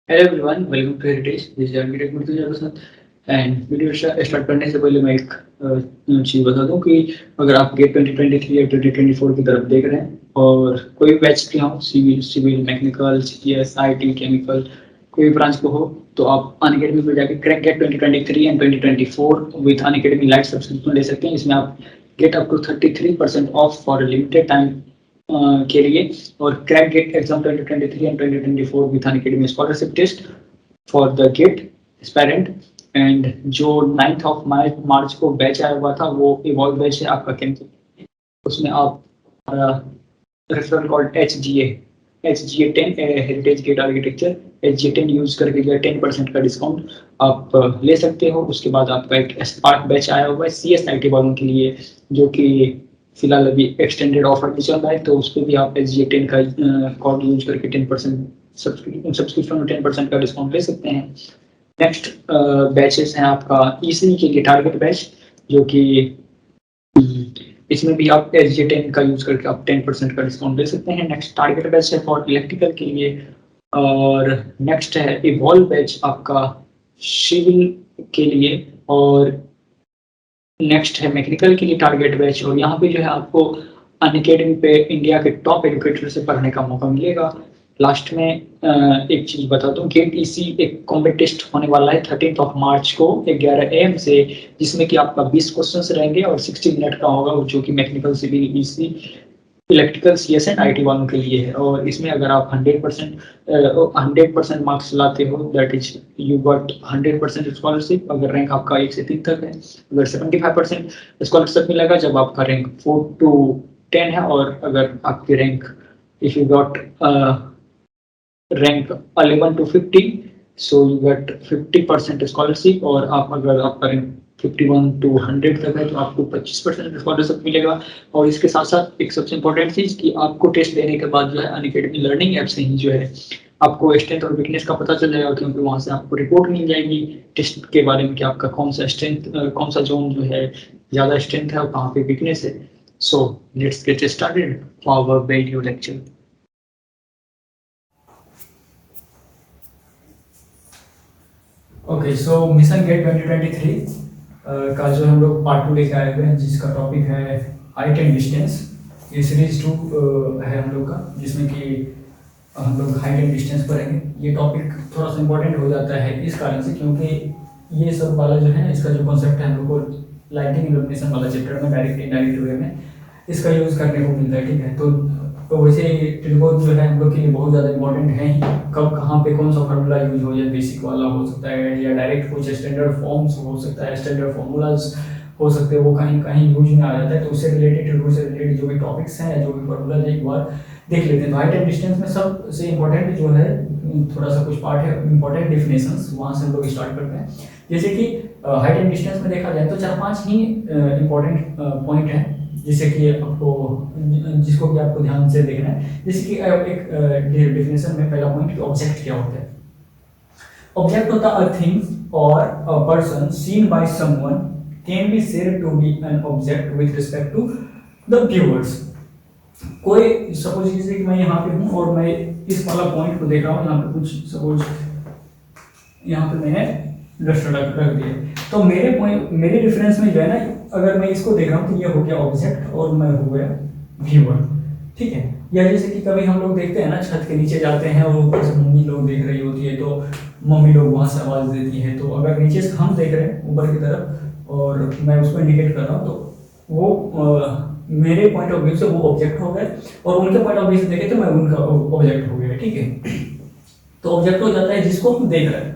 Hello everyone, welcome to heritage. This is architect Mrityunjay Prasad. And video start करने से पहले मैं एक चीज़ बता दूं कि अगर आप गेट 2023 या 2024 की तरफ देख रहे हैं और कोई भी बैच के हो, civil mechanical CGS IT chemical, कोई भी ब्रांच को हो, तो आप अनअकैडमी पर जाके crack GATE 2023 and 2024 with Unacademy Lite subscription ले सकते हैं। इसमें आप get up to 33% off for limited time के लिए, और crack GATE exam 2023 and 2024 with Unacademy scholarship test for the GATE aspirant. And जो 9th ऑफ मार्च को बैच आया हुआ था वो इवॉल्व बैच है आपका कैंपस। उसमें आप referral called H G A 10 heritage gate architecture H G A 10 use करके जो है 10% का डिस्काउंट आप ले सकते हो। उसके बाद आपका एक स्पार्क बैच आया हुआ है CSIT वालों के लिए, जो कि फिलहाल अभी एक्सटेंडेड ऑफर भी चल रहा है, तो उस पर भी आप एच जी ए 10 का कोड यूज करके 10% सब्सक्रिप्शन में 10% का डिस्काउंट ले सकते हैं। नेक्स्ट बैचेस हैं आपका ईसी के टारगेट बैच, जो कि इसमें भी आप एच जी 10 का यूज करके आप 10% का डिस्काउंट ले सकते हैं। नेक्स्ट टारगेट बैच है फॉर इलेक्ट्रिकल के लिए, और नेक्स्ट है इवॉल्व बैच आपका सिविल के लिए, और नेक्स्ट है मैकेनिकल के लिए टारगेट बैच। और यहाँ पे जो है आपको अनअकैडमी पे इंडिया के टॉप एजुकेटर से पढ़ने का मौका मिलेगा। लास्ट में एक चीज बता दूं, गेट ईसी एक कॉम्बेट टेस्ट होने वाला है 13 ऑफ मार्च को 11 AM से, जिसमें कि आपका 20 क्वेश्चंस रहेंगे और 60 मिनट का होगा, जो कि mechanical civil EC electrical CS and IT वालों के लिए है। और इसमें अगर आप 100% मार्क्स लाते हो, that is you got 100% scholarship. अगर रैंक आपका 1 से 3 तक है, अगर 75% स्कॉलरशिप मिलेगा जब आपका रैंक 4 to 10 है, और अगर आपकी rank if you got rank 11 to 50, so you get 50% scholarship. और आप अगर आपका रैंक 51 to 100 तक है तो आपको 25% स्कॉलरशिप मिलेगा। और इसके साथ साथ एक सबसे इम्पोर्टेंट चीज कि आपको टेस्ट देने के बाद जो है अनअकैडमी लर्निंग ऐप से ही जो है आपको स्ट्रेंथ और वीकनेस का पता चल जाएगा, क्योंकि वहां से आपको रिपोर्ट मिल जाएगी टेस्ट के बारे में कि आपका कौन सा स्ट्रेंथ, कौन सा जोन जो है ज्यादा स्ट्रेंथ है और कहाँ पे वीकनेस है। So let's get started for our video lecture. Okay, so mission GATE 2023 का जो हम लोग पार्ट 2 लेके आए हुए हैं, जिसका टॉपिक है हाइट एंड डिस्टेंस। ये सीरीज 2 है हम लोग का, जिसमें कि हम लोग हाइट एंड डिस्टेंस पढ़ेंगे। ये टॉपिक थोड़ा सा इम्पोर्टेंट हो जाता है इस कारण से, क्योंकि ये सब वाला जो है इसका जो कॉन्सेप्ट है हम लोग को लाइटिंग इल्यूमिनेशन वाला चैप्टर में डायरेक्ट इनडायरेक्ट वे में इसका यूज़ करने को मिलता है। ठीक है, तो वैसे ट्रिगोन जो है हम लोग के लिए बहुत ज़्यादा इंपॉर्टेंट है ही। कब कहाँ पे कौन सा फार्मूला यूज हो जाए, बेसिक वाला हो सकता है या डायरेक्ट कुछ स्टैंडर्ड फॉर्म्स हो सकता है, स्टैंडर्ड फार्मूलाज हो सकते हैं, वो कहीं कहीं यूज में आ जाता है। तो उससे रिलेटेड ट्रिगोन से रिलेटेड जो भी टॉपिक्स हैं या जो भी फार्मूलाज एक बार देख लेते हैं। तो हाइट एंड डिस्टेंस में सबसे इम्पोर्टेंट जो है थोड़ा सा कुछ पार्ट है इंपॉर्टेंट डिफिनेशंस, वहाँ से हम लोग स्टार्ट करते हैं। जैसे कि हाइट एंड डिस्टेंस में देखा जाए तो 4-5 ही इंपॉर्टेंट पॉइंट है, जिससे कि आपको जिसको कि आपको ध्यान से देखना है। जैसे कि एक डेफिनेशन में पहला पॉइंट ऑब्जेक्ट क्या होता है। ऑब्जेक्ट होता है अ थिंग और a person seen by someone can be said to be an object with respect to the viewers. कोई सपोज जैसे कि मैं यहाँ पे हूँ और मैं इस वाला पॉइंट को देख रहा हूँ, यहाँ पे कुछ सपोज यहाँ पे मैंने डस्टर रख दिया, तो मेरे रेफरेंस में जो है ना, अगर मैं इसको देख रहा हूँ तो ये हो गया ऑब्जेक्ट और मैं हो गया व्यूअर। ठीक है, या जैसे कि कभी हम लोग देखते हैं ना, छत के नीचे जाते हैं और ऊपर से मम्मी लोग देख रही होती है, तो मम्मी लोग वहाँ से आवाज़ देती है। तो अगर नीचे से हम देख रहे हैं ऊपर की तरफ और मैं उसको इंडिकेट कर रहा हूँ, तो वो मेरे पॉइंट ऑफ व्यू से वो ऑब्जेक्ट हो गए, और उनके पॉइंट ऑफ व्यू से देखे तो मैं उनका ऑब्जेक्ट हो गया। ठीक है, तो ऑब्जेक्ट हो जाता है जिसको हम देख रहे हैं।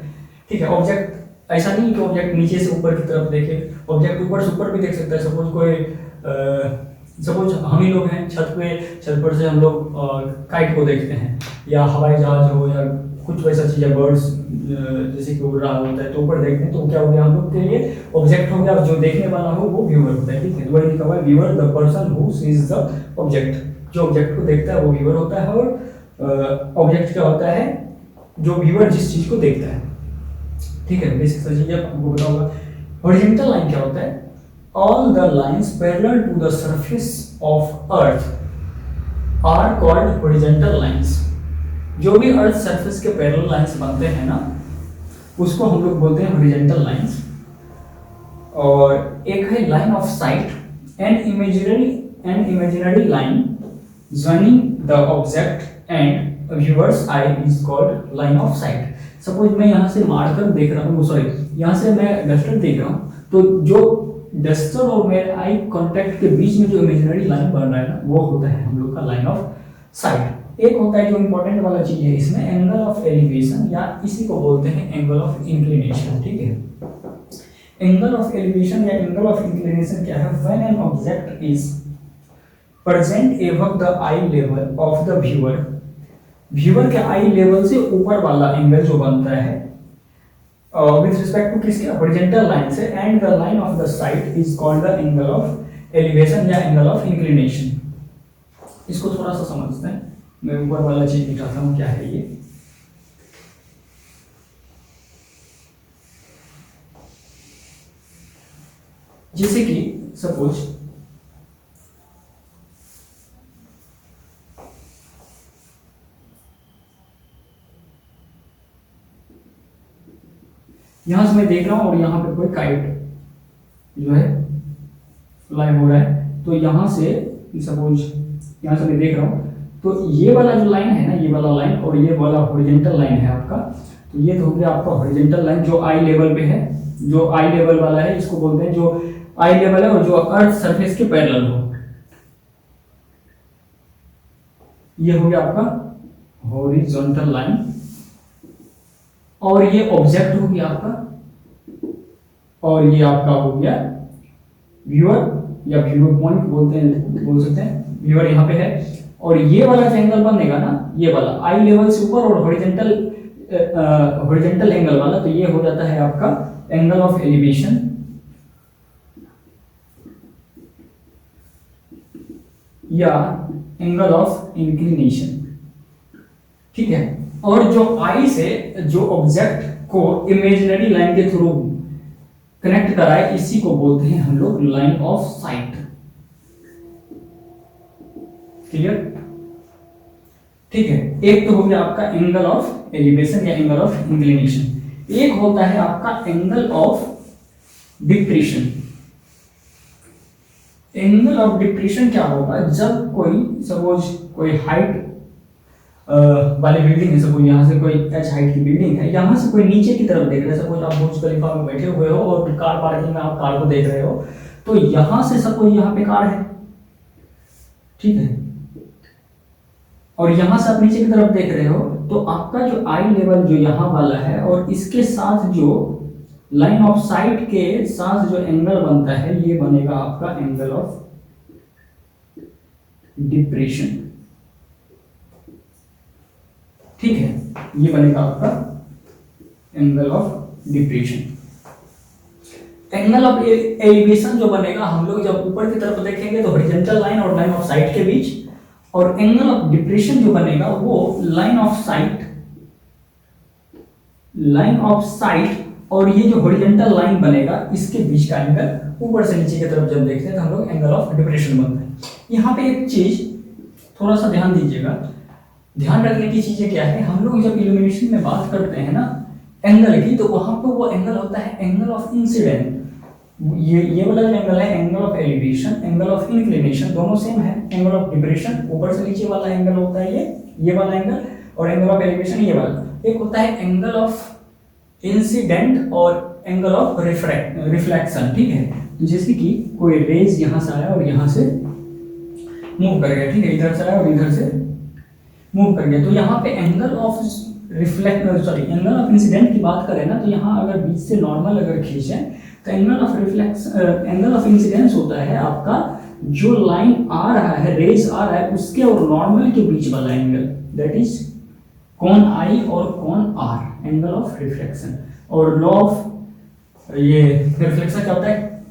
ठीक है, ऑब्जेक्ट ऐसा नहीं कि ऑब्जेक्ट नीचे से ऊपर की तरफ देखे, ऑब्जेक्ट ऊपर से ऊपर भी देख सकता है। सपोज हम ही लोग हैं छत पर से हम लोग काइट को देखते हैं, या हवाई जहाज हो या कुछ वैसा चीज़ है, बर्ड्स जैसे कि उड़ रहा होता है तो ऊपर देखते हैं, तो क्या हो गया हम लोग के लिए ऑब्जेक्ट हो गया, और जो देखने वाला हो वो व्यूअर होता है। ठीक है, तो वही लिखा हुआ है viewer the person who seize the object. जो ऑब्जेक्ट को देखता है वो व्यूअर होता है, और ऑब्जेक्ट क्या होता है, जो व्यूअर जिस चीज़ को देखता है। ठीक है, बेसिक सा चीज़ आपको बताऊंगा। हॉरिजॉन्टल लाइन क्या होता है, all the lines parallel to the surface of earth are called horizontal lines. जो भी अर्थ सरफेस के पैरेलल लाइंस बनते हैं ना, उसको हम लोग बोलते हैं हॉरिजॉन्टल लाइंस। और एक है line of site, an imaginary line joining the object and viewers I is called line of site. Suppose मैं यहाँ से मार्कर देख रहा हूँ, सॉरी यहाँ से मैं डस्टर देख रहा हूँ, तो जो डस्टर और मेरे आई कांटेक्ट के बीच में जो इमेजिनरी लाइन बन रहा है ना, वो होता है हम लोग का लाइन ऑफ साइट। एक होता है जो इंपॉर्टेंट वाला चीज है इसमें, एंगल ऑफ एलिवेशन, या इसी को बोलते हैं एंगल ऑफ इंक्लिनेशन। ठीक है, एंगल ऑफ एलिवेशन या एंगल ऑफ इंक्लिनेशन क्या है? When an object is present above the I level of the viewer, viewer के आई लेवल से ऊपर वाला एंगल जो बनता है विथ रिस्पेक्ट टू किसके? हॉरिजॉन्टल लाइन से, and the line of the side is called the angle of elevation या एंगल ऑफ इंक्लिनेशन। इसको थोड़ा सा समझते हैं। मैं ऊपर वाला चीज दिखाता हूं क्या है ये। जैसे कि सपोज यहां से मैं देख रहा हूं और यहां पे कोई काइट जो है फ्लाई हो रहा है, तो यहां से सपोज यहां से मैं देख रहा हूं, तो ये वाला जो लाइन है ना, ये वाला लाइन और ये वाला हॉरिजॉन्टल लाइन है आपका, तो ये तो हो गया आपका हॉरिजॉन्टल लाइन जो आई लेवल पे है। जो आई लेवल वाला है इसको बोलते हैं, जो आई लेवल है और जो अर्थ सरफेस के पैरेलल हो, ये हो गया आपका हॉरिजॉन्टल लाइन। और ये ऑब्जेक्ट हो गया आपका, और ये आपका हो गया व्यूअर या व्यूअर पॉइंट बोलते हैं, बोल सकते हैं। व्यूअर यहाँ पे है, और ये वाला जो एंगल बनेगा ना, ये वाला आई लेवल से ऊपर और हॉरिजॉन्टल एंगल वाला, तो ये हो जाता है आपका एंगल ऑफ एलिवेशन या एंगल ऑफ इंक्लिनेशन। ठीक है, और जो आई से जो ऑब्जेक्ट को इमेजिनरी लाइन के थ्रू कनेक्ट कराए, इसी को बोलते हैं हम लोग लाइन ऑफ साइट। क्लियर? ठीक है, एक तो हो गया आपका एंगल ऑफ एलिवेशन या एंगल ऑफ इंक्लिनेशन। एक होता है आपका angle of depression. Angle of depression क्या होगा? जब कोई सपोज कोई हाइट वाली बिल्डिंग है, सपोज यहाँ से कोई एच हाइट की बिल्डिंग है, यहाँ से कोई नीचे की तरफ देख रहे हैं, सपोज आप बुर्ज खलीफा में बैठे हुए हो और कार पार्किंग में आप कार को देख रहे हो, तो यहाँ से सपोज यहाँ पे कार है, ठीक है, और यहाँ से आप नीचे की तरफ देख रहे हो, तो आपका जो आई लेवल जो यहाँ वाला है और इसके साथ जो लाइन ऑफ साइट के साथ जो एंगल बनता है, ये बनेगा आपका एंगल ऑफ डिप्रेशन। ठीक है, ये बनेगा आपका angle of depression. Angle of elevation जो बनेगा, हम लोग जब ऊपर की तरफ देखेंगे तो हॉरिजॉन्टल लाइन और लाइन ऑफ साइट के बीच, और एंगल ऑफ डिप्रेशन जो बनेगा वो लाइन ऑफ साइट और ये जो हॉरिजॉन्टल लाइन बनेगा इसके बीच का एंगल, ऊपर से नीचे की तरफ जब देखते हैं तो हम लोग एंगल ऑफ डिप्रेशन बनता है। यहाँ पे एक चीज थोड़ा सा ध्यान दीजिएगा, ध्यान रखने की चीजें क्या है, हम लोग जब इल्यूमिनेशन में बात करते हैं ना एंगल की, तो वहां पे वो एंगल होता है एंगल ऑफ इंसिडेंट। ये वाला जो एंगल है angle of elevation, angle of inclination दोनों सेम है। एंगल ऑफ डिप्रेशन ऊपर से नीचे वाला एंगल होता है ये वाला एंगल, और एंगल ऑफ एलिवेशन ये वाला। एक होता है एंगल ऑफ इंसिडेंट और एंगल ऑफ रिफ्लेक्शन। ठीक है, तो जैसे कि कोई रेज यहाँ से आया और यहाँ से मूव कर गया, ठीक है, इधर से आया और इधर से मूव कर गया, तो यहाँ पे angle of angle of incident की बात करें ना, तो यहाँ अगर बीच से नॉर्मल अगर खींचें तो एंगल ऑफ इंसिडेंस होता है आपका जो लाइन आ रहा है, रेज आ रहा है, उसके और नॉर्मल के बीच वाला एंगल, दैट इज कोण आई और कोण आर, एंगल ऑफ रिफ्लेक्शन। और लॉ ऑफ ये रिफ्लेक्शन क्या होता है?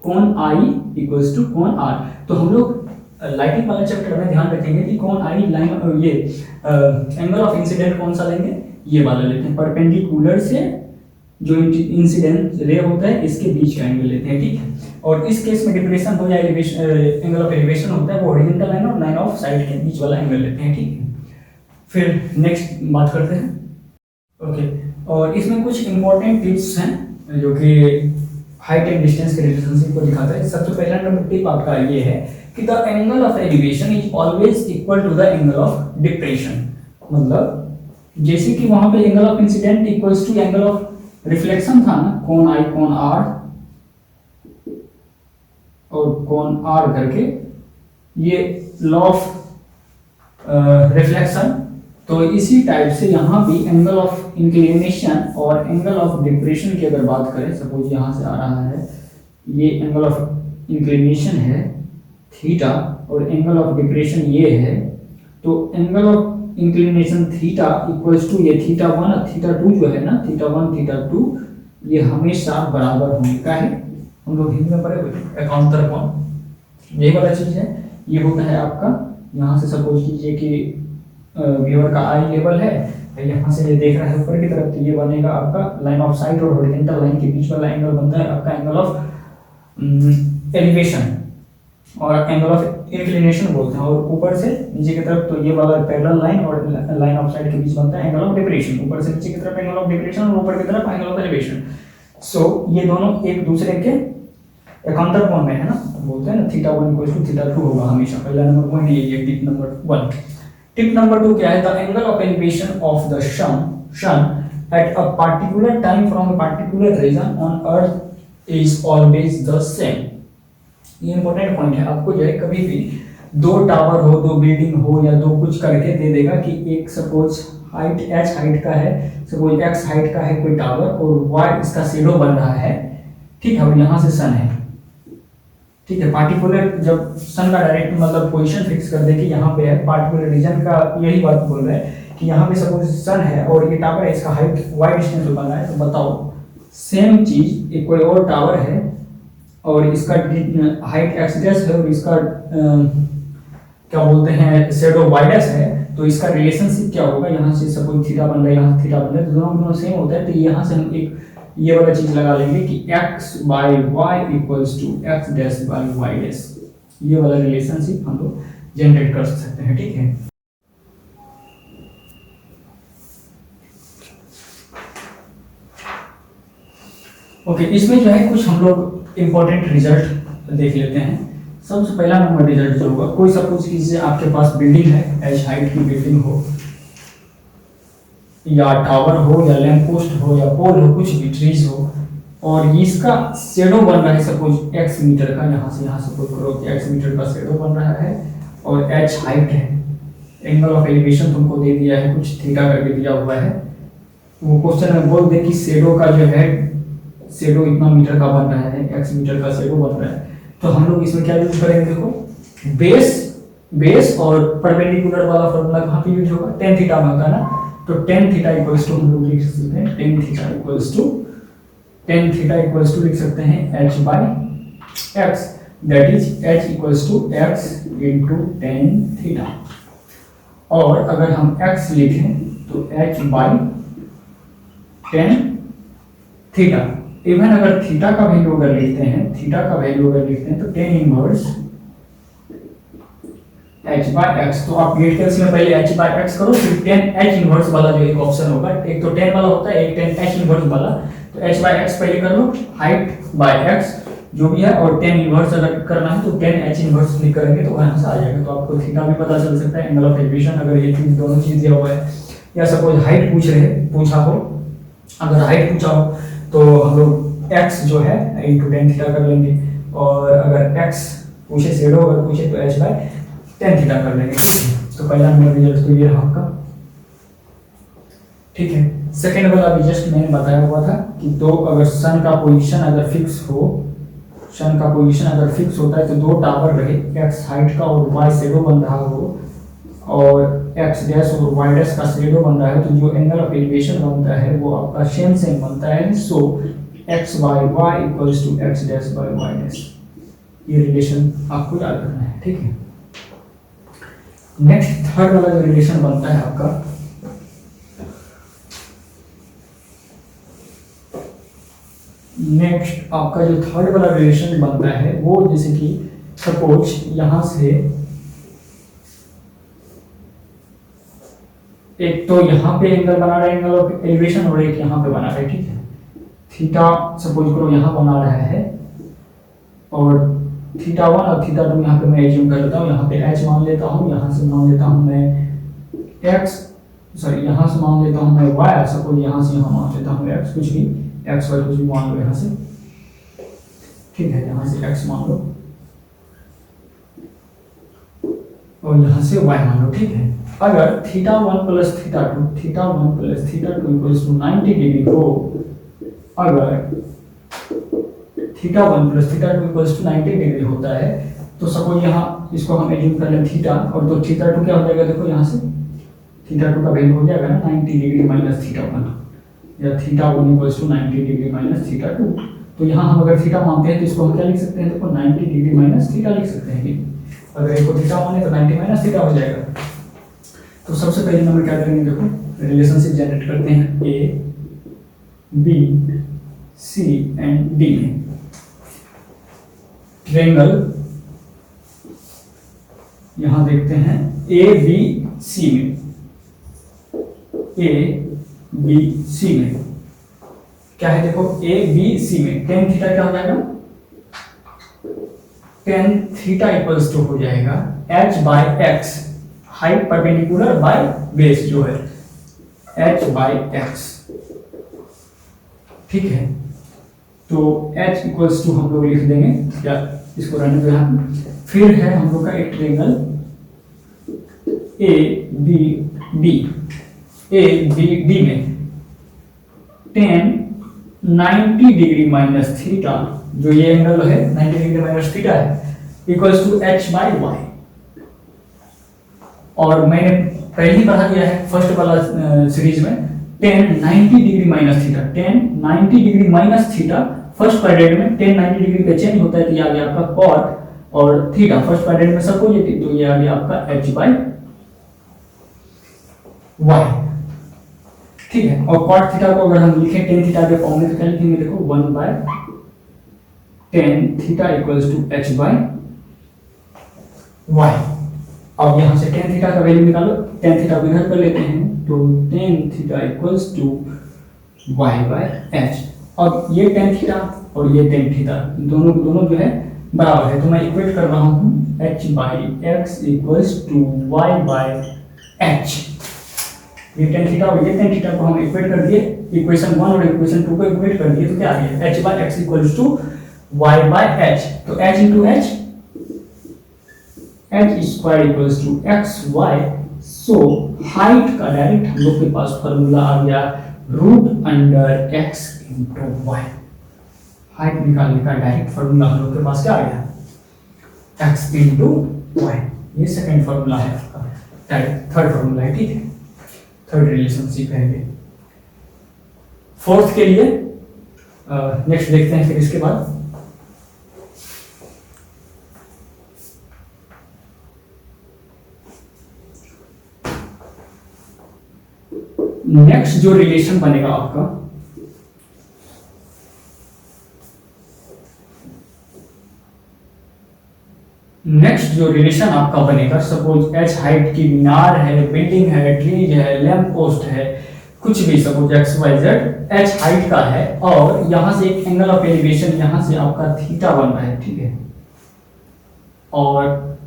कोण आई इक्वल्स टू कोण आर। तो हम लोग लाइटिंग वाले चैप्टर में ध्यान रखेंगे कि कोण आई लाइन ये एंगल ऑफ इंसिडेंट कौन सा लेंगे, ये वाला लेते हैं, परपेंडिकुलर से जो इंसिडेंट रे होता है इसके बीच का एंगल लेते हैं। ठीक है, और इस केस में डिप्रेशन हो या एलिवेशन, एंगल ऑफ एलिवेशन होता है वो हॉरिजॉन्टल लाइन और लाइन ऑफ साइड के बीच वाला एंगल लेते हैं। ठीक है, फिर नेक्स्ट बात करते हैं। ओके, और इसमें कुछ इंपॉर्टेंट टिप्स हैं जो कि हाइट एंड डिस्टेंस के रिलेशनशिप को दिखाता है। सबसे पहला नंबर टिप आपका ये है कि the angle of elevation is always equal to the angle of depression. मतलब जैसे कि वहां पे angle of incident equals to angle of reflection था ना, कोण आई कोण आर और कोण आर करके, ये लॉ ऑफ रिफ्लेक्शन। तो इसी टाइप से यहाँ भी एंगल ऑफ इंक्लिनेशन और एंगल ऑफ डिप्रेशन की अगर बात करें, सपोज यहाँ से आ रहा है, ये एंगल ऑफ इंक्लिनेशन है थीटा और एंगल ऑफ डिप्रेशन ये है, तो angle of inclination theta equals to ये थीटा 1 और थीटा 2 जो है ना, थीटा 1 थीटा 2 ये हमेशा बराबर होने का है। हम लोग हिंदी में पढ़े हुए एकांतर कोण, यही वाला चीज है। ये होता है आपका, यहाँ से सपोज कीजिए कि व्यूअर का आई लेवल है, यहाँ से ये देख रहा है ऊपर की तरफ, तो ये बनेगा आपका लाइन ऑफ साइट और हॉरिजॉन्टल लाइन के बीच वाला एंगल बनता है आपका एंगल ऑफ एलिवेशन, और एंगल ऑफ इंक्लिनेशन बोलते हैं। और ऊपर से नीचे की तरफ तो ये वाला पैरेलल लाइन और लाइन ऑफ साइड के बीच बनता है एंगल ऑफ डिप्रेशन। ऊपर से नीचे की तरफ एंगल ऑफ डिप्रेशन और ऊपर की तरफ एंगल ऑफ एलिवेशन। सो ये दोनों एक दूसरे के एकांतर कोण में है ना, बोलते हैं ना थीटा 1 इक्वल टू थीटा 2 होगा हमेशा। पहला नंबर पॉइंट ये टिप नंबर 1। टिप नंबर 2 क्या है? The angle of elevation of the sun at a particular time from a particular region on earth is always the same. ये important point है। आपको जो है कभी भी दो टावर हो, दो बिल्डिंग हो या दो कुछ करके दे देगा कि एक सपोज हाइट h हाइट का है, सपोज x हाइट का है कोई टावर और y इसका शेडो बन रहा है, ठीक है, और यहाँ से सन है, ठीक है। पार्टिकुलर जब सन का डायरेक्ट मतलब पोजीशन फिक्स कर दे कि यहाँ पे है, पार्टिकुलर रीजन का यही बात बोल रहा है कि यहाँ पे सपोज सन है और ये टावर है, इसका हाइट y डिस्टेंस बन रहा है, तो बताओ सेम चीज एक कोई और टावर है और इसका हाइट x डैश है और इसका क्या बोलते हैं शेडो y डैश है, तो इसका रिलेशनशिप क्या होगा? यहाँ से सपोज थीटा बन रहा है, यहाँ थीटा बन रहा है, तो दोनों सेम होता है। तो यहाँ से हम एक ये वाला चीज लगा लेंगे कि x by y equals to x dash by y dash. ये वाला रिलेशनशिप हम लोग जनरेट कर सकते हैं, ठीक है। ओके, इसमें जो है कुछ हम लोग इंपॉर्टेंट रिजल्ट देख लेते हैं। सबसे पहला नंबर रिजल्ट जो होगा, कोई सपोज कीजिए आपके पास बिल्डिंग है, h हाइट की बिल्डिंग हो या टावर हो या लैंप पोस्ट हो या पोल हो, कुछ भी ट्रीज हो, और इसका शेडो बन रहा है सपोज x मीटर का, यहाँ से यहाँ सपोज करो कि x मीटर का शेडो बन रहा है और h हाइट है। एंगल ऑफ एलिवेशन तुमको दे दिया है, कुछ थीटा करके दिया हुआ है। वो क्वेश्चन में बोल दे कि शेडो का जो है शेडो इतना मीटर का बन रहा है, x मीटर का शेडो बन रहा है, तो हम लोग इसमें क्या यूज करेंगे? देखो बेस और परपेंडिकुलर वाला फॉर्मूला कहाँ पे यूज होगा? tan थीटा में होता है ना, तो tan थीटा इक्वल्स टू हम लोग लिख सकते हैं tan थीटा इक्वल्स टू लिख सकते हैं h by x, that is h equals to x into tan theta. और अगर हम x लिखें तो h by tan theta. Even अगर थीटा का वैल्यू अगर लिखते हैं तो tan inverse h by x। तो आप गेट केस में पहले h बाय x करो, फिर tan h इनवर्स वाला जो एक ऑप्शन होगा, एक तो tan वाला होता है, एक tan h इनवर्स वाला, तो h बाय x पहले कर लो, हाइट बाय x जो भी है, और tan इनवर्स अगर करना है तो tan h इनवर्स क्लिक करेंगे तो वहां से आ जाएगा। तो आपको थीटा भी पता चल सकता है, एंगल ऑफ एलिवेशन, अगर ये चीज दोनों चीज दिया हुआ है। या सपोज हाइट पूछा हो, अगर हाइट पूछा हो तो हम लोग x जो है इनटू tan थीटा कर लेंगे, और अगर x पूछे शेडो अगर पूछे तो h बाय tan थीटा कर लेंगे, ठीक है। तो पहला नंबर रिजल्ट तो ये रहा आपका, ठीक है। सेकंड वाला भी जस्ट मैंने बताया हुआ था कि दो अगर सन का पोजीशन अगर फिक्स होता है तो दो टावर रहे, x हाइट का और y शेडो बन रहा हो, और x डैश और y डैश का शेडो बन रहा है, तो जो एंगल ऑफ एलिवेशन बनता है वो आपका सेम बनता है। So x by y equals to x dash by y dash. ये रिलेशन आपको याद रखना है, ठीक है। नेक्स्ट थर्ड वाला जो रिलेशन बनता है आपका, जो थर्ड वाला रिलेशन बनता है वो जैसे कि सपोज यहां से एक तो यहाँ पे एंगल बना रहा है, एंगल ऑफ एलिवेशन, और एक यहाँ पे बना रहा है, ठीक है। थीटा सपोज करो यहाँ बना रहा है, और थीटा 1 और थीटा 2 यहाँ पे मैं एज्यूम कर लेता हूँ, यहाँ पे h मान लेता हूँ, यहाँ से मान लेता हूँ मैं x, सॉरी यहाँ से मान लेता हूँ मैं y, सपोज यहाँ से यहाँ मान लेता हूँ x, कुछ भी x y कुछ भी मान लो यहाँ से, ठीक है, यहाँ से x मान लो और यहाँ से y मान लो, ठीक है। अगर theta 1 plus theta 2, theta 1 plus theta 2 equals to 90 degree हो, अगर theta 1 plus theta 2 equals to 90 degree होता है, तो सपोज यहाँ इसको हम एज्यूम कर लें थीटा, और तो थीटा 2 क्या हो जाएगा, देखो यहाँ से थीटा 2 का वैल्यू हो जाएगा ना 90 डिग्री माइनस थीटा 1, या theta 1 equals to 90 degree minus theta 2। तो यहाँ हम अगर थीटा मानते हैं तो इसको हम क्या लिख सकते हैं, देखो 90 डिग्री माइनस थीटा लिख सकते हैं। अगर इसको थीटा माने तो 90 माइनस थीटा हो जाएगा। तो सबसे पहले नंबर क्या करेंगे, देखो रिलेशनशिप जनरेट करते हैं A B C and D में। ट्रायंगल यहां देखते हैं ए बी सी में, ए बी सी में क्या है, देखो ए बी सी में टेन थीटा क्या हो जाएगा, टेन थीटा इक्वल्स टू हो जाएगा h by x, height perpendicular by base जो है h बाय x, ठीक है। तो h इक्वल्स टू हम लोग लिख देंगे, या इसको रहने दो यहाँ पे। फिर है हम लोग का एक triangle A B D, A B D में टेन 90 डिग्री माइनस थीटा, जो ये एंगल है 90 डिग्री माइनस थीटा है, equals to h by y। और मैंने पहले ही पढ़ा दिया है फर्स्ट वाला सीरीज में, tan 90 degree minus theta, ten 90 degree minus theta first quadrant में 10 90 डिग्री पे चेंज होता है, तो ये आ गया आपका cot, और थीटा फर्स्ट क्वाड्रेंट में सब पॉजिटिव, तो ये आ गया आपका h बाय y, ठीक है। और cot थीटा को अगर हम लिखें tan थीटा के फॉर्म में तो क्या लिखेंगे, देखो 1 by tan theta equals to h by y। अब यहाँ से tan थीटा का वैल्यू निकालो, tan थीटा को इधर कर लेते हैं, तो tan theta equals to y by h। अब ये tan थीटा और ये tan थीटा दोनों जो है बराबर है, तो मैं इक्वेट कर रहा हूँ h by x equals to y by h। ये tan थीटा और ये tan थीटा को हम इक्वेट कर दिए, इक्वेशन 1 और इक्वेशन 2 को इक्वेट कर दिए, तो क्या आ गया h by x equals to y by h। तो h into h, h square equals to x y। So height का डायरेक्ट हम लोग के पास फॉर्मूला आ गया root under x into y। Height निकालने का डायरेक्ट फॉर्मूला हम लोग के पास क्या आ गया, x इंटू y। ये सेकंड फॉर्मूला है आपका, थर्ड फॉर्मूला है, ठीक है, थर्ड रिलेशनशिप है ये। फोर्थ के लिए नेक्स्ट देखते हैं फिर इसके बाद। नेक्स्ट जो रिलेशन बनेगा आपका, नेक्स्ट जो रिलेशन आपका बनेगा, सपोज h हाइट की मीनार है, बिल्डिंग है, ट्रीज है, लैंप पोस्ट है, कुछ भी suppose x y z h height का है, और यहां से एक एंगल ऑफ एलिवेशन यहां से आपका थीटा बन रहा है, ठीक है, और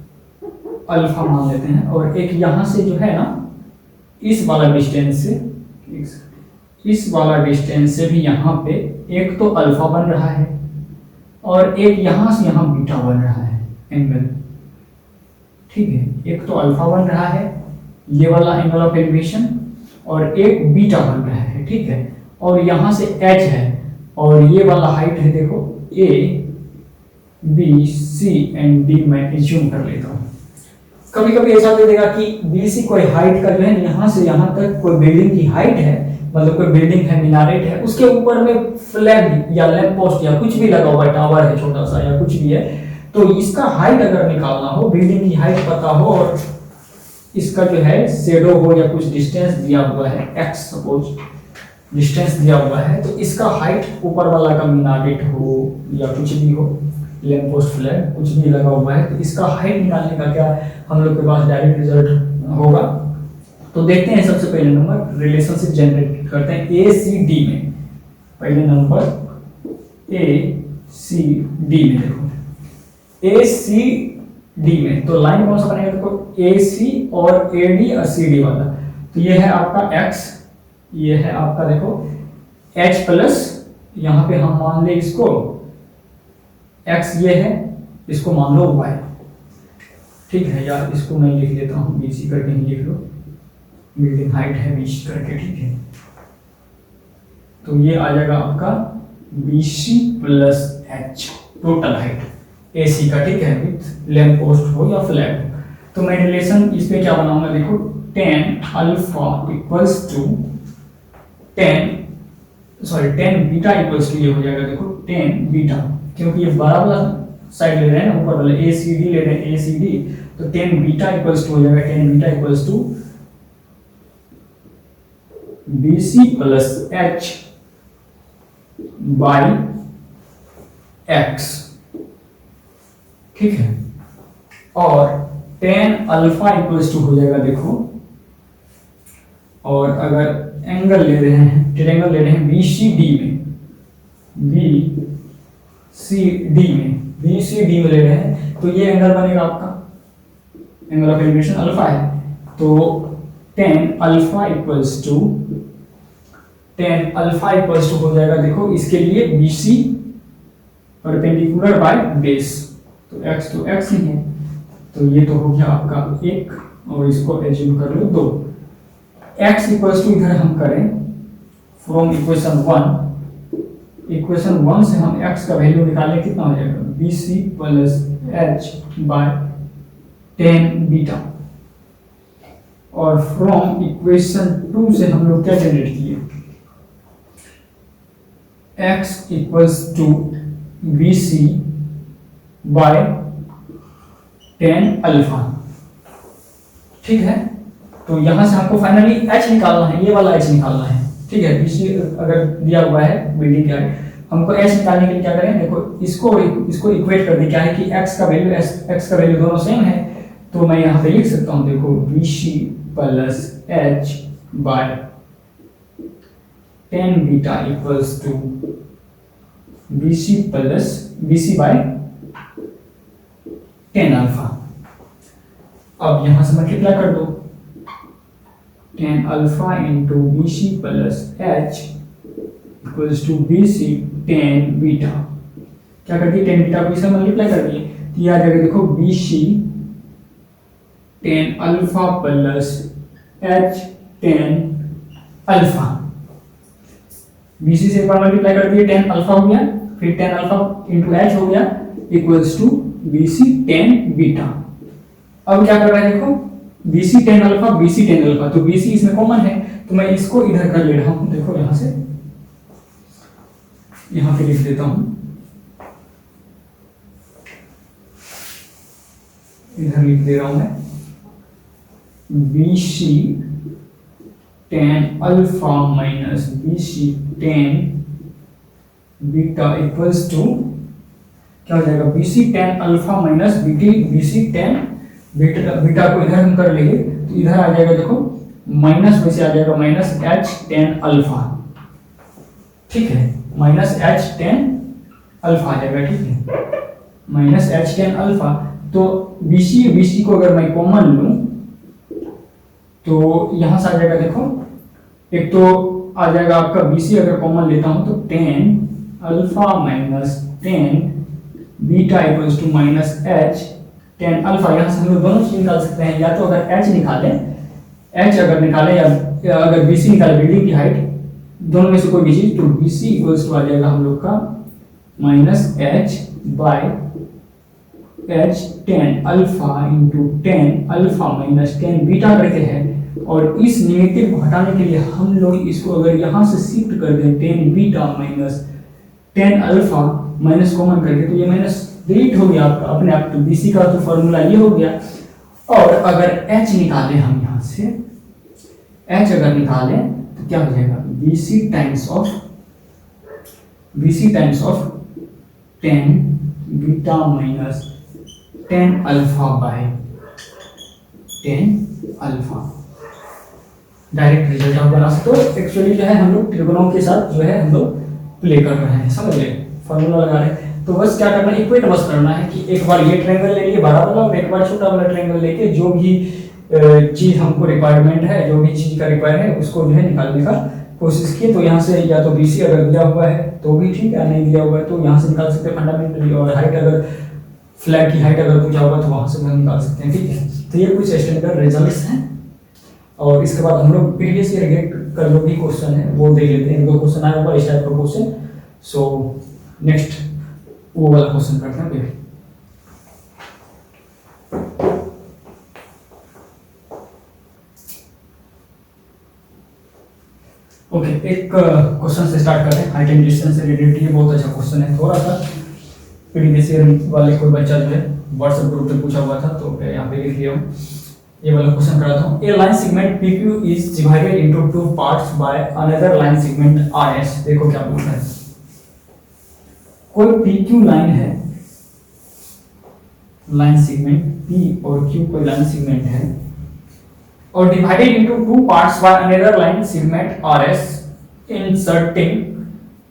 अल्फा मान लेते हैं, और एक यहां से जो है ना इस वाला डिस्टेंस से, इस वाला डिस्टेंस से भी यहाँ पे एक तो अल्फा बन रहा है और एक यहाँ से यहाँ बीटा बन रहा है एंगल, ठीक है। एक तो अल्फा बन रहा है ये वाला एंगल ऑफ एलिवेशन, और एक बीटा बन रहा है, ठीक है, और यहाँ से h है, और ये वाला हाइट है, देखो a b c and d मैं एज्यूम कर लेता हूँ। कभी कभी ऐसा दे देगा कि BC कोई हाइट का जो है यहाँ से यहाँ तक कोई बिल्डिंग की हाइट है, मतलब कोई बिल्डिंग है, मीनारेट है, उसके ऊपर में फ्लैग या लैंप पोस्ट या कुछ भी लगा हुआ है, टावर है छोटा सा या कुछ भी है, तो इसका हाइट अगर निकालना हो, बिल्डिंग की हाइट पता हो और इसका जो है शेडो हो या कुछ डिस्टेंस दिया हुआ है x सपोज डिस्टेंस दिया हुआ है, तो इसका हाइट ऊपर वाला का मीनारेट हो या कुछ भी हो, लैंप पोस्ट फ्लैग कुछ भी लगा हुआ है, तो इसका हाइट निकालने का क्या हम लोग के पास डायरेक्ट रिजल्ट होगा। तो देखते हैं सबसे पहले नंबर रिलेशनशिप जनरेट करते हैं ए सी डी में। पहले नंबर ए सी डी में, देखो ए सी डी में तो लाइन कौन सा बनेगा, देखो ए सी और ए डी और सी डी वाला। तो ये है आपका एक्स, ये है आपका देखो एच प्लस, यहाँ पे हम मान ले इसको एक्स, ये है, इसको मान लो वाई। ठीक है यार, इसको मैं लिख देता हूँ बीसी करके ही लिख लो, बिल्डिंग हाइट है 20 करके, ठीक है। तो ये आ जाएगा आपका BC plus H total height AC का, ठीक है, विथ लैंप पोस्ट हो या फ्लैग हो। तो मैं रिलेशन इस पे क्या बनाऊंगा, देखो tan alpha equals to tan beta equals to, ये हो जाएगा देखो टेन बीटा, क्योंकि ये बड़ा वाला साइड ले रहे हैं ना, ऊपर वाला ए सी डी ले रहे हैं, ए सी डी, तो टेन बीटा इक्वल्स टू हो जाएगा tan beta equals to B C plus h by x, ठीक है। और टेन अल्फा इक्वल्स टू हो जाएगा देखो, और अगर एंगल ले रहे हैं, ट्रायंगल ले रहे हैं बी सी डी में, बी सी डी में ले रहे हैं, तो ये एंगल बनेगा आपका, एंगल ऑफ एलिवेशन अल्फा है। तो टेन अल्फा इक्वल्स टू हो जाएगा देखो, इसके लिए B C perpendicular by base, तो एक्स ही है, तो ये तो हो गया आपका एक, और इसको एज्यूम कर लो दो। एक्स इक्वल्स टू इधर हम करें फ्रॉम इक्वेशन वन से हम x का वैल्यू निकालें, कितना हो जाएगा B C plus h by tan beta. और फ्रॉम इक्वेशन 2 से हम लोग क्या जनरेट किए, x equals to B C by tan alpha, ठीक है। तो यहां से हमको फाइनली h निकालना है, ये वाला h निकालना है, ठीक है। बीसी अगर दिया हुआ है बिल्डिंग क्या है, हमको h निकालने के लिए क्या करें, देखो इसको इक्वेट कर दें, क्या है कि x का वैल्यू दोनों सेम है, तो मैं यहाँ पे लिख सकता हूँ देखो bc plus h by tan beta equals to bc by tan alpha. अब यहां से मल्टीप्लाई कर दो, tan alpha into B C plus h equals to B C tan beta, क्या कर दिए, टेन बीटा को इससे मल्टीप्लाई कर दिए, तो ये आ जाएगा देखो B C tan alpha plus h tan alpha. B C से एक बार मल्टीप्लाई कर दिए, टेन अल्फा हो गया, फिर टेन अल्फा इंटू एच हो गया equals to B C tan beta. अब क्या कर रहा है देखो BC टेन अल्फा, तो BC इसमें कॉमन है, तो मैं इसको इधर कर ले रहा हूं, देखो यहां से, यहां पे लिख देता हूं, इधर लिख दे रहा हूं मैं BC tan alpha minus BC tan beta equals to, क्या हो जाएगा BC tan alpha minus BC tan beta को इधर हम कर लेंगे, तो इधर आ जाएगा देखो माइनस में से आ जाएगा माइनस एच टेन अल्फा, ठीक है, माइनस एच टेन अल्फा आ जाएगा, ठीक है, माइनस एच टेन अल्फा। तो BC को अगर मैं कॉमन लूं तो यहां से आ जाएगा देखो, एक तो आ जाएगा आपका BC अगर कॉमन लेता हूं तो tan alpha minus tan beta equals to minus h tan alpha. यहाँ से हम लोग दोनों चीज निकाल सकते हैं, या तो अगर h निकालें या अगर BC निकाले बिल्डिंग की हाइट, दोनों में से कोई भी चीज, तो BC इक्वल्स टू आ जाएगा हम लोग का minus h by h tan alpha into tan alpha minus tan beta करके है। और इस नेगेटिव को हटाने के लिए हम लोग इसको अगर यहाँ से शिफ्ट कर दें tan beta minus ten alpha minus common करके, तो ये माइनस डिलीट हो गया आपका अपने आप, तो BC का तो फॉर्मूला ये हो गया। और अगर h निकालें हम यहाँ से, h अगर निकालें तो क्या हो जाएगा BC times of tan beta minus tan alpha by tan alpha, direct result आप बना सकते हो। एक्चुअली जो है हम लोग त्रिकोणों के साथ जो है हम लोग प्ले कर रहे हैं, समझ गए, फॉर्मूला लगा रहे हैं। तो बस क्या करना है, इक्वेट बस करना है कि एक बार ये ट्रायंगल ले लिए बड़ा वाला और एक बार छोटा वाला ट्रायंगल लेके जो भी चीज हमको रिक्वायरमेंट है, जो भी चीज का रिक्वायर है उसको जो है निकालने का कोशिश की। तो यहाँ से या तो BC अगर दिया हुआ है तो भी ठीक है, नहीं दिया हुआ है तो यहाँ से निकाल सकते हैं फंडामेंटली, और हाइट अगर फ्लैग की हाइट अगर पूछा होगा तो वहां से हम निकाल सकते हैं, ठीक है। तो ये कुछ स्टैंडर्ड रिजल्ट्स हैं, और इसके बाद हम लोग प्रीवियस ईयर गेट का जो भी क्वेश्चन है वो देख लेते हैं। 2 क्वेश्चन आया हुआ इस टाइप का क्वेश्चन, सो नेक्स्ट वो वाला क्वेश्चन करते हैं अभी। ओके, एक क्वेश्चन से स्टार्ट करते हैं। हाइट एंड डिस्टेंस से रिलेटेड ये बहुत अच्छा क्वेश्चन है। थोड़ा सा प्रीवियस ईयर वाले कोई बच्चा जो है व्हाट्सएप ग्रुप पे पूछा हुआ था, तो मैं यहाँ पे लिख लिया हूँ। ये वाला क्वेश्चन कराता हूँ। A line segment PQ is divided into 2 parts by another line segment RS। देखो क्या पूछ रहा है, कोई PQ लाइन है, लाइन सेगमेंट P और Q कोई लाइन सेगमेंट है, और divided into 2 parts by another line segment RS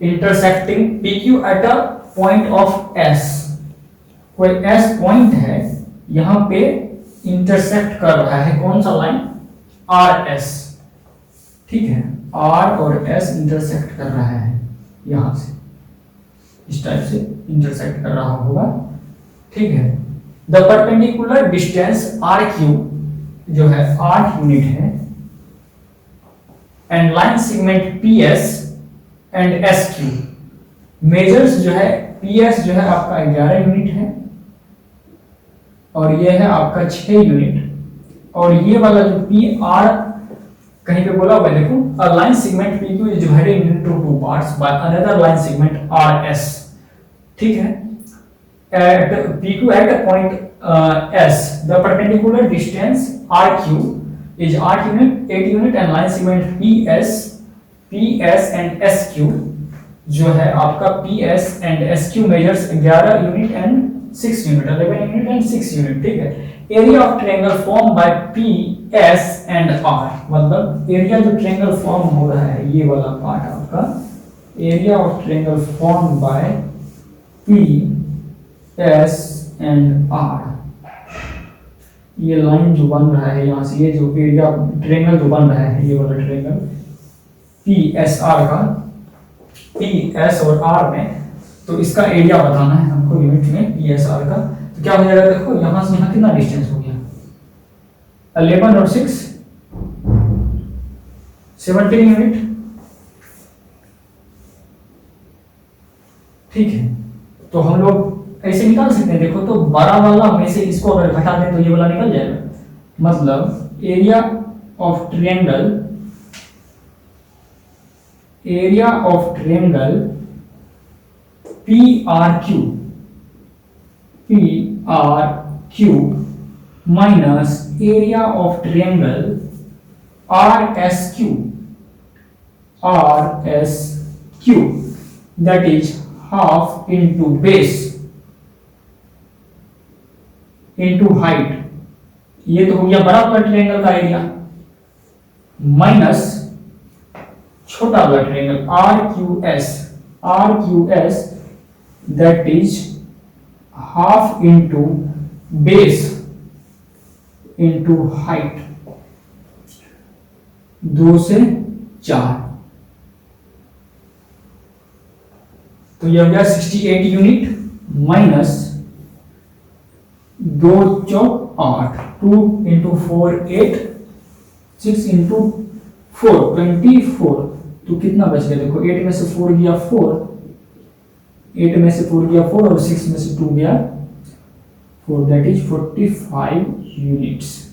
intersecting PQ at a point of S। कोई S पॉइंट है, यहाँ पे इंटरसेक्ट कर रहा है कौन सा लाइन, RS, ठीक है। R और S इंटरसेक्ट कर रहा है, यहां से इस टाइप से इंटरसेक्ट कर रहा होगा, ठीक है। द परपेंडिकुलर डिस्टेंस RQ जो है 8 यूनिट है, and line segment PS and SQ measures जो है, PS जो है आपका 11 यूनिट है और ये है आपका 6 यूनिट, और ये वाला जो PR कहीं पे बोला हुआ है, देखो a line segment PQ is divided into 2 parts by another line segment RS, ठीक है। At PQ at a point S the perpendicular distance RQ is 8 unit, 8 unit, and line segment PS and SQ जो है आपका PS and SQ measures 11 unit and 6 unit, 11 unit and 6 unit, ठीक है। Area of triangle form by PS and R, मतलब area जो triangle form हो रहा है, ये वाला पार्ट आपका area of triangle form by PS and R। ये लाइन जो बन रहा है यहाँ से, ये जो एरिया ट्रायंगल जो बन रहा है, ये वाला ट्रायंगल PSR का, PS और R में, तो इसका एरिया बताना है हमको यूनिट में PSR का। तो क्या हो जाएगा, देखो यहां से यहां कितना डिस्टेंस हो गया, 11 और 6 17 यूनिट, ठीक है। तो हम लोग ऐसे निकाल सकते हैं, देखो तो बड़ा वाला में से इसको अगर घटा दें तो ये वाला निकल जाएगा, मतलब area of triangle PRQ minus area of triangle RSQ that is half into base into height, ये तो हो गया बड़ा वाला ट्रायंगल का एरिया, माइनस छोटा वाला triangle RQS that is half into base into height, 2 से 4, तो ये हो गया 68 यूनिट माइनस 2 चौक 8, 2 into 4 8, 6 into 4 24, तो कितना बच गया, देखो 8 में से 4 गया 4, 8 में से 4 गया 4 और 6 में से 2 गया 4, दैट इज 45 यूनिट्स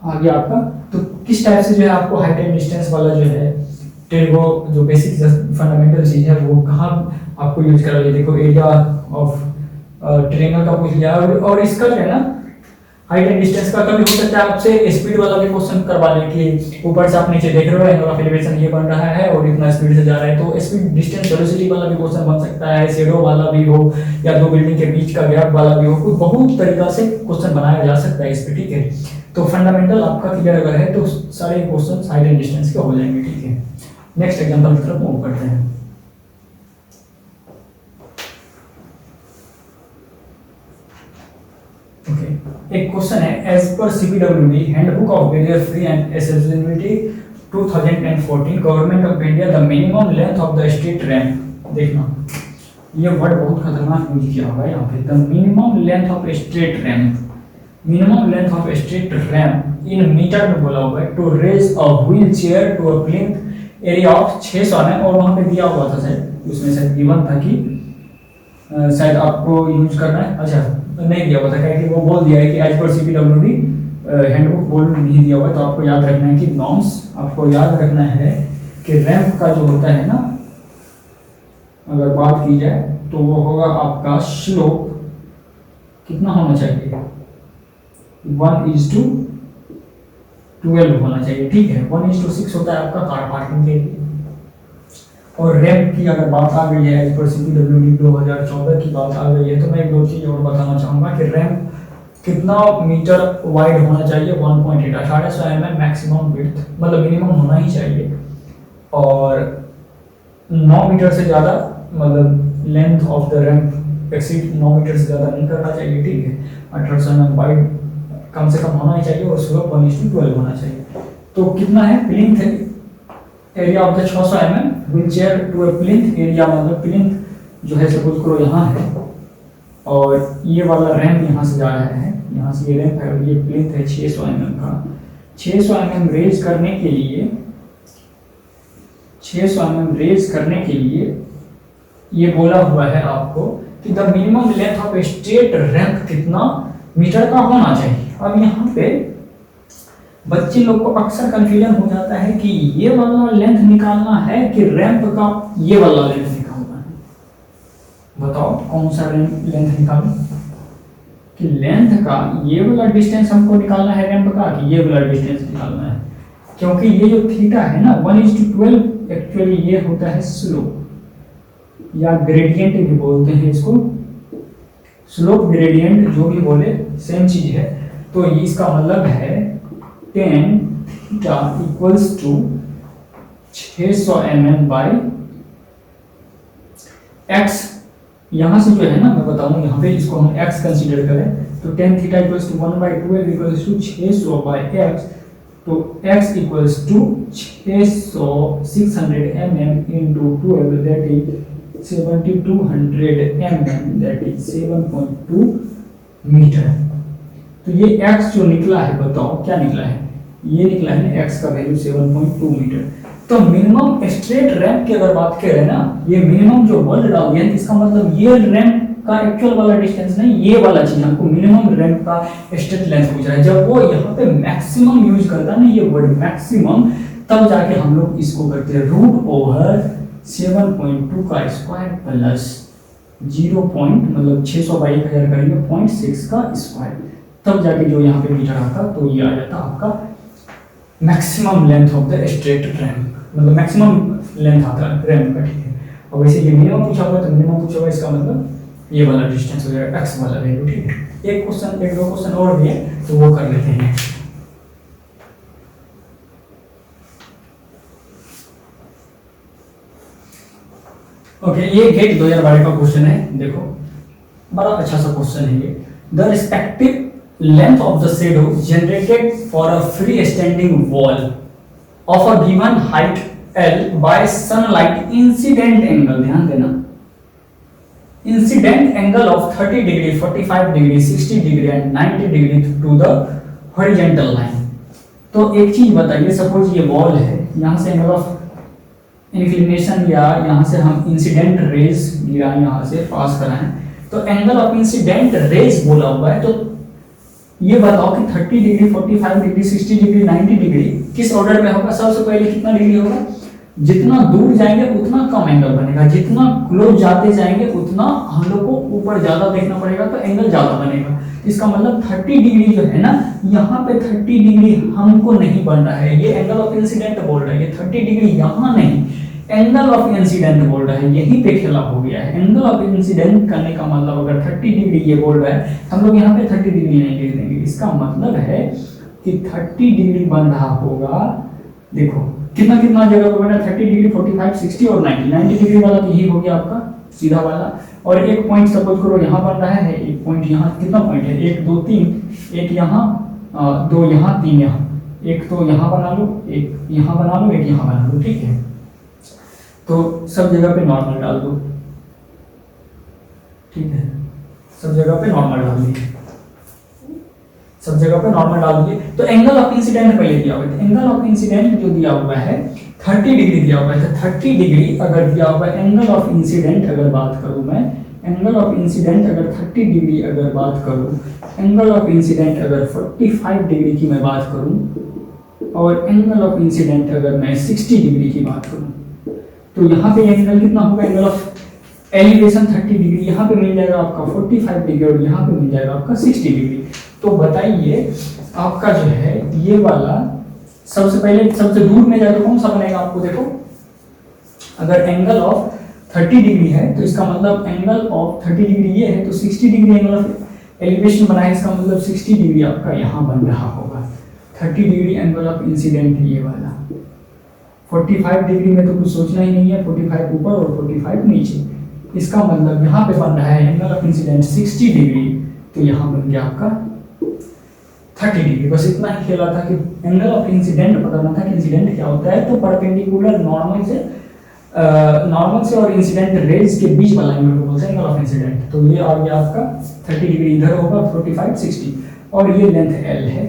आ गया आपका। तो किस टाइप से जो है आपको हाइट एंड डिस्टेंस वाला जो है टेल्गो जो बेसिक फंडामेंटल चीज है वो कहाँ आपको यूज करा लिया, देखो एरिया ऑफ ट्रायंगल का पूछ लिया, और इसका जो है ना हाइट एंड डिस्टेंस का कभी हो सकता है आपसे स्पीड वाला भी क्वेश्चन करवा ले कि ऊपर से आप नीचे देख रहे हो, एंगल ऑफ एलिवेशन ये बन रहा है और इतना स्पीड से जा रहा है, तो स्पीड डिस्टेंस वेलोसिटी वाला भी क्वेश्चन बन सकता है, शैडो वाला भी हो या 2 बिल्डिंग के बीच का गैप वाला भी हो, कुछ बहुत तरीका से क्वेश्चन बनाया जा सकता है इस पे, ठीक है। तो फंडामेंटल आपका क्लियर अगर है तो सारे क्वेश्चन हाइट एंड डिस्टेंस के हो जाएंगे, ठीक है। नेक्स्ट एग्जांपल की तरफ मूव करते हैं। ओके, एक क्वेश्चन है, एज पर CPWD handbook of barrier free and accessibility 2014 government of India the minimum length of the street ramp. देखना ये वर्ड बहुत खतरनाक यूज किया हुआ है यहाँ पे, the minimum length of street ramp, minimum length of street ramp in metre में बोला हुआ है to raise a wheelchair to a plinth area of 600 mm, और वहां पे दिया हुआ था शायद, उसमें शायद गिवन था कि शायद आपको यूज करना है, अच्छा नहीं दिया हुआ था, क्योंकि वो बोल दिया है कि एज पर सीपीडब्ल्यूडी हैंडबुक बोल नहीं दिया हुआ है। तो आपको याद रखना है कि नॉर्म्स, आपको याद रखना है कि रैंप का जो होता है ना, अगर बात की जाए तो वो होगा आपका स्लोप कितना होना चाहिए, 1:12 होना चाहिए, ठीक है। 1:6 होता है आपका कार पार्किंग के लिए। और रैंप की अगर बात आ गई है, एज पर सीपीडब्ल्यूडी 2014 की बात आ गई है, तो मैं एक दो चीज और बताना चाहूंगा कि रैंप कितना मीटर वाइड होना चाहिए, 1.8, 1800 mm मैक्सिमम विड्थ, मतलब मिनिमम होना ही चाहिए, और 9 मीटर से ज़्यादा, मतलब length of the ramp exceed 9 metre से ज़्यादा नहीं करना चाहिए, ठीक है। 1800 mm वाइड कम से कम होना ही चाहिए, और स्लोप 1:12 होना चाहिए। तो कितना है, plinth area of the 600 mm wheelchair to a plinth area, मतलब प्लिंथ जो है सपोज करो यहाँ है, और ये वाला रैंप यहाँ से जा रहा है, यहाँ से ये रैंप है, और ये प्लिंथ है 600 mm का। 600 mm रेज करने के लिए, 600 mm रेज करने के लिए ये बोला हुआ है आपको कि the minimum length of straight ramp कितना मीटर का होना चाहिए। अब यहाँ पे बच्चे लोग को अक्सर कंफ्यूजन हो जाता है कि ये वाला लेंथ निकालना है कि रैंप का ये वाला लेंथ निकालना है। बताओ कौन सा लेंथ निकालूं, कि लेंथ का ये वाला डिस्टेंस हमको निकालना है रैंप का, कि ये वाला डिस्टेंस निकालना है, क्योंकि ये जो थीटा है ना 1:12 एक्चुअली ये होता है स्लोप या ग्रेडियंट भी बोलते हैं इसको, स्लोप ग्रेडियंट जो भी बोले सेम चीज है। तो इसका मतलब है tan theta equals to 600 mm by x। यहाँ से जो है ना मैं बताऊँ, यहाँ पे इसको हम x कंसीडर करें तो tan theta equals to 1/12 equals to 600 by x, तो x equals to 600 mm into 12 that is 7200 mm that is 7.2 metre. तो ये x जो निकला है, बताओ क्या निकला है, ये निकला है x का वैल्यू 7.2 मीटर। तो मिनिमम स्ट्रेट रैंप की अगर बात करें ना, ये मिनिमम जो वर्ड डाल दिया, इसका मतलब ये रैंप का एक्चुअल वाला डिस्टेंस नहीं, ये वाला चीज हमको मिनिमम रैंप का स्ट्रेट लेंथ पूछ रहा है। जब वो यहाँ पे मैक्सिमम यूज करता है ना, ये वर्ड मैक्सिमम, तब जाके हम लोग इसको करते हैं √7.2 का स्क्वायर प्लस 0. मतलब 600 बाई 1000 करेंगे 0.6 का स्क्वायर, तब जाके जो यहाँ पे मीटर आता, तो ये आ जाता आपका maximum length of the straight ramp, मतलब मैक्सिमम लेंथ आता है रैंप का, ठीक है। और वैसे ये मिनिमम पूछा हुआ तो मिनिमम पूछा हुआ, इसका मतलब ये वाला डिस्टेंस हो जाएगा x वाला वैल्यू, ठीक है। एक क्वेश्चन, एक दो क्वेश्चन और भी है तो वो कर लेते हैं। ओके, ये गेट 2012 का क्वेश्चन है, देखो बड़ा अच्छा सा क्वेश्चन है ये। The respective length of the shadow generated for a freestanding wall of a given height L by sunlight incident angle, ध्यान देना, incident angle of 30 degree, 45 degree, 60 degree and 90 degree to the horizontal line। तो एक चीज बताइए, suppose ये wall है, यहाँ से एंगल ऑफ इंक्लिनेशन या यहाँ से हम इंसिडेंट रेज गिराएं, यहाँ से पास कराएं, तो एंगल ऑफ इंसिडेंट रेज बोला हुआ है। तो ये बताओ कि 30 डिग्री, 45 डिग्री, 60 डिग्री, 90 डिग्री किस ऑर्डर में होगा। सबसे पहले कितना डिग्री होगा, जितना दूर जाएंगे उतना कम एंगल बनेगा, जितना क्लोज जाते जाएंगे उतना हम लोग को ऊपर ज्यादा देखना पड़ेगा, तो एंगल ज्यादा बनेगा। इसका मतलब 30 डिग्री जो है ना, यहाँ पे 30 डिग्री हमको नहीं बन रहा है, ये एंगल ऑफ इंसिडेंट बोल रहा है, ये 30 डिग्री यहाँ नहीं, एंगल ऑफ इंसिडेंट बोल रहा है, यहीं पे खेला हो गया है। एंगल ऑफ इंसिडेंट करने का मतलब अगर 30 डिग्री ये बोल रहा है, हम लोग यहाँ पे 30 डिग्री नहीं लिख देंगे। इसका मतलब है कि 30 डिग्री बन रहा होगा। देखो कितना कितना जगह पे बना, 30 डिग्री, 45, 60 और 90 डिग्री वाला तो यही हो गया आपका सीधा वाला। और एक पॉइंट सपोज करो यहाँ बन रहा है, एक पॉइंट यहाँ, कितना पॉइंट है, 1 2 3, एक यहाँ, 2 यहाँ, 3 यहाँ, एक तो यहाँ बना लो, एक यहाँ बना लो, एक यहाँ बना लो, ठीक है। तो सब जगह पे नॉर्मल डाल दो, ठीक है, सब जगह पे नॉर्मल डाल दिए, सब जगह पे नॉर्मल डाल दिए। तो एंगल ऑफ इंसिडेंट पहले दिया हुआ है, एंगल ऑफ इंसिडेंट जो दिया हुआ है 30 डिग्री दिया हुआ है। तो 30 डिग्री अगर दिया हुआ है, एंगल ऑफ इंसिडेंट अगर बात करूं मैं, एंगल ऑफ इंसिडेंट अगर 30 डिग्री अगर बात करूं, एंगल ऑफ इंसिडेंट अगर 45 डिग्री की मैं बात करूं, और एंगल ऑफ इंसिडेंट अगर मैं 60 डिग्री की बात करूं, तो यहाँ पे एंगल कितना होगा, एंगल ऑफ एलिवेशन 30 डिग्री, यहाँ पे मिल जाएगा आपका 45 डिग्री, और यहाँ पे मिल जाएगा आपका 60 डिग्री। तो बताइए आपका जो है ये वाला सबसे पहले सबसे दूर में जाकर कौन सा बनेगा आपको, देखो अगर एंगल ऑफ 30 डिग्री है तो इसका मतलब एंगल ऑफ 30 डिग्री ये है, तो 60 डिग्री एंगल ऑफ एलिवेशन बना है, इसका मतलब 60 डिग्री आपका यहाँ बन रहा होगा। 30 डिग्री एंगल ऑफ इंसिडेंट ये वाला, 45 डिग्री में तो कुछ सोचना ही नहीं है, 45 ऊपर और 45 नीचे, इसका मतलब यहाँ पे बन रहा है एंगल ऑफ इंसिडेंट 60 डिग्री, तो यहाँ बन गया आपका 30 डिग्री। बस इतना ही खेला था कि एंगल ऑफ इंसिडेंट बताना था कि इंसिडेंट क्या होता है। तो परपेंडिकुलर नॉर्मल से और इंसिडेंट रेज के बीच वाला एंगल को बोलते हैं एंगल ऑफ इंसिडेंट। तो ये आ गया आपका 30 डिग्री, इधर होगा 45 60, और ये लेंथ L है।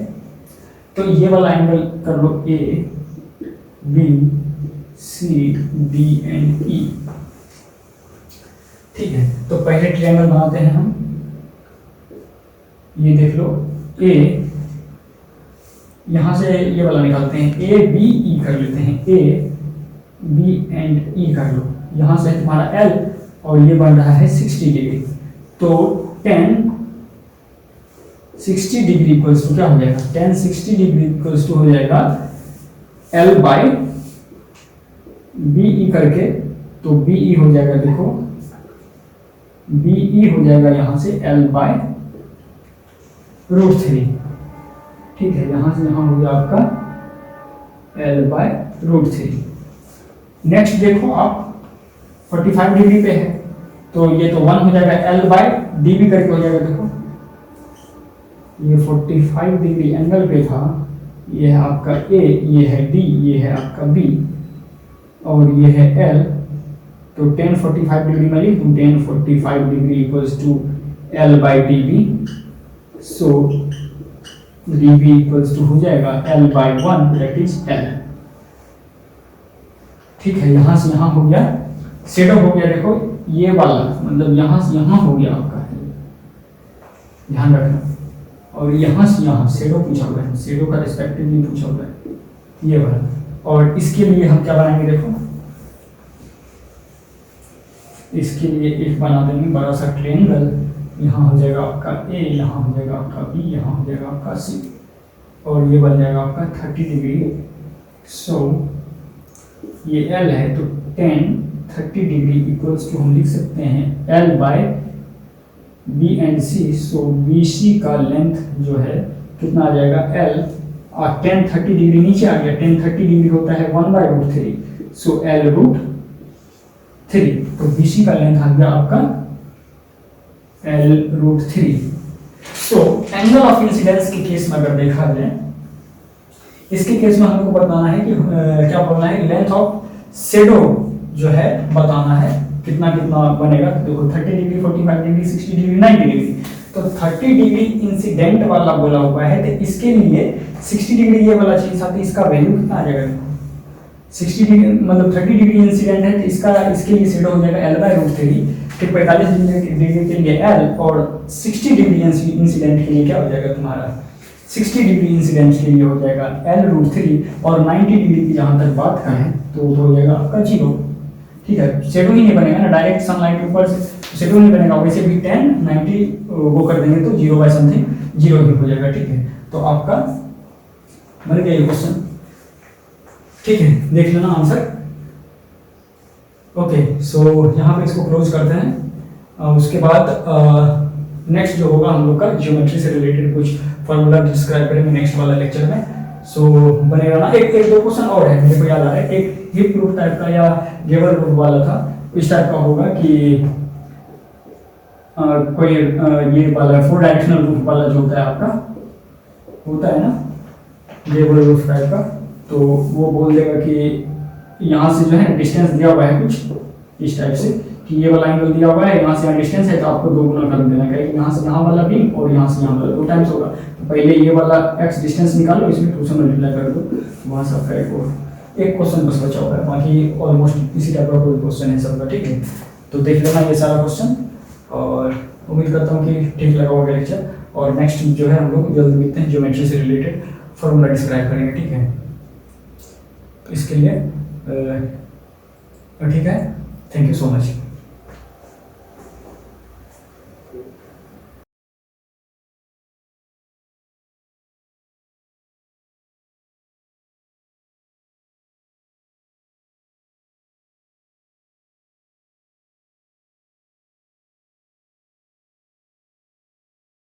तो ये वाला एंगल कर लो A B C D and E, ठीक है। तो पहले ट्रायंगल बनाते हैं हम, ये देख लो A, यहां से ये वाला निकालते हैं, A B E कर लेते हैं, A B एंड E कर लो, यहां से तुम्हारा L, और ये बन रहा है 60 डिग्री। तो 10 60 डिग्री इक्वल्स टू क्या हो जाएगा, 10 60 डिग्री इक्वल्स टू हो जाएगा L बाय BE करके, तो BE हो जाएगा, देखो BE हो जाएगा यहां से L बाय √3, ठीक है। यहां से यहां हो गया आपका L बाय √3। नेक्स्ट देखो आप 45 डिग्री पे है, तो ये तो 1 हो जाएगा, L बाय डी भी करके हो जाएगा। देखो ये 45 डिग्री एंगल पे था, ये है आपका A, ये है D, ये है आपका B, और ये है L। तो 10 45 डिग्री में लिख दूं, 10 45 degree equals to L by D B. So dB equals to हो जाएगा L by 1, that is L, ठीक है। यहां से यहां हो गया, शेडो हो गया, देखो ये वाला मतलब यहां से यहां हो गया आपका, ध्यान रखना। और यहां से यहां शेडो पूछा हुआ है, शेडो का रिस्पेक्टिवली पूछा हुआ है ये वाला। और इसके लिए हम क्या बनाएंगे, देखो इसके लिए एक बना देंगे बड़ा सा ट्रायंगल, यहाँ हो जाएगा आपका A, यहाँ हो जाएगा आपका B, यहाँ हो जाएगा आपका C, और ये बन जाएगा आपका 30 डिग्री। सो ये L है, तो 10 30 डिग्री इक्वल्स टू हम लिख सकते हैं L by B and C। So BC का लेंथ जो है कितना आ जाएगा L, और 10 30 डिग्री नीचे आ गया, 10 30 डिग्री होता है 1 बाय √3, सो L √3। तो BC का लेंथ आ गया आपका L √3। तो एंगल ऑफ इंसिडेंस के केस में अगर देखा जाए, इसके केस में हमको बताना है कि क्या बोलना है, लेंथ ऑफ शेडो जो है बताना है कितना कितना बनेगा। देखो 30 डिग्री 45 डिग्री 60 डिग्री 90 डिग्री, तो 30 डिग्री इंसिडेंट वाला बोला हुआ है, तो इसके लिए 60 डिग्री ये वाला चीज आती है, इसका वैल्यू कितना आ जाएगा, 60 डिग्री मतलब 30 डिग्री इंसिडेंट है, तो इसका इसके लिए शेडो हो जाएगा L बाय √3। फिर 45 डिग्री के लिए L, और 60 डिग्री इंसिडेंट के लिए क्या हो जाएगा तुम्हारा, 60 डिग्री इंसिडेंट के लिए हो जाएगा L √3। और 90 डिग्री की जहां तक बात करें तो हो जाएगा आपका 0, ठीक है। शेडो ही नहीं बनेगा ना, डायरेक्ट सनलाइट ऊपर से शेडो नहीं बनेगा, वैसे भी 10 90 वो कर देंगे तो 0 बाय समथिंग 0 ही हो जाएगा, ठीक है। तो आपका बन गया ये क्वेश्चन, ठीक है, देख लेना आंसर। ओके, सो यहाँ पे इसको क्लोज करते हैं। उसके बाद नेक्स्ट जो होगा हम लोग का ज्योमेट्री से रिलेटेड कुछ फॉर्मूला डिस्क्राइब करेंगे नेक्स्ट वाला लेक्चर में। सो बनेगा ना। एक एक दो क्वेश्चन और है मेरे को याद आ रहा है, एक हिप प्रूफ टाइप का या गेवर प्रूफ वाला था, इस टाइप का होगा कि कोई ये वाला 4 डायरेक्शनल रूफ वाला जो होता है आपका, होता है ना गेवर रूफ टाइप का, तो वो बोल देगा कि यहाँ से जो है डिस्टेंस दिया हुआ है कुछ इस टाइप से कि ये वाला एंगल दिया हुआ है, यहाँ से यहाँ डिस्टेंस है तो आपको 2 गुना कर देना है, यहाँ से यहाँ वाला बीम और यहाँ से यहाँ वाला 2 टाइम्स होगा। तो पहले ये वाला x डिस्टेंस निकालो, इसमें 2 से मल्टीप्लाई कर दो, वहाँ से आपका एक क्वेश्चन बस बचा हुआ है, बाकी ऑलमोस्ट इसी टाइप का कोई क्वेश्चन है सबका, ठीक है। तो देख लेना ये सारा क्वेश्चन, और उम्मीद करता हूँ कि ठीक लगा होगा लेक्चर। और नेक्स्ट जो है हम लोग जल्द मिलते हैं, ज्योमेट्री से रिलेटेड फॉर्मूला डिस्क्राइब करेंगे, ठीक है। तो इसके लिए ठीक है, थैंक यू सो मच।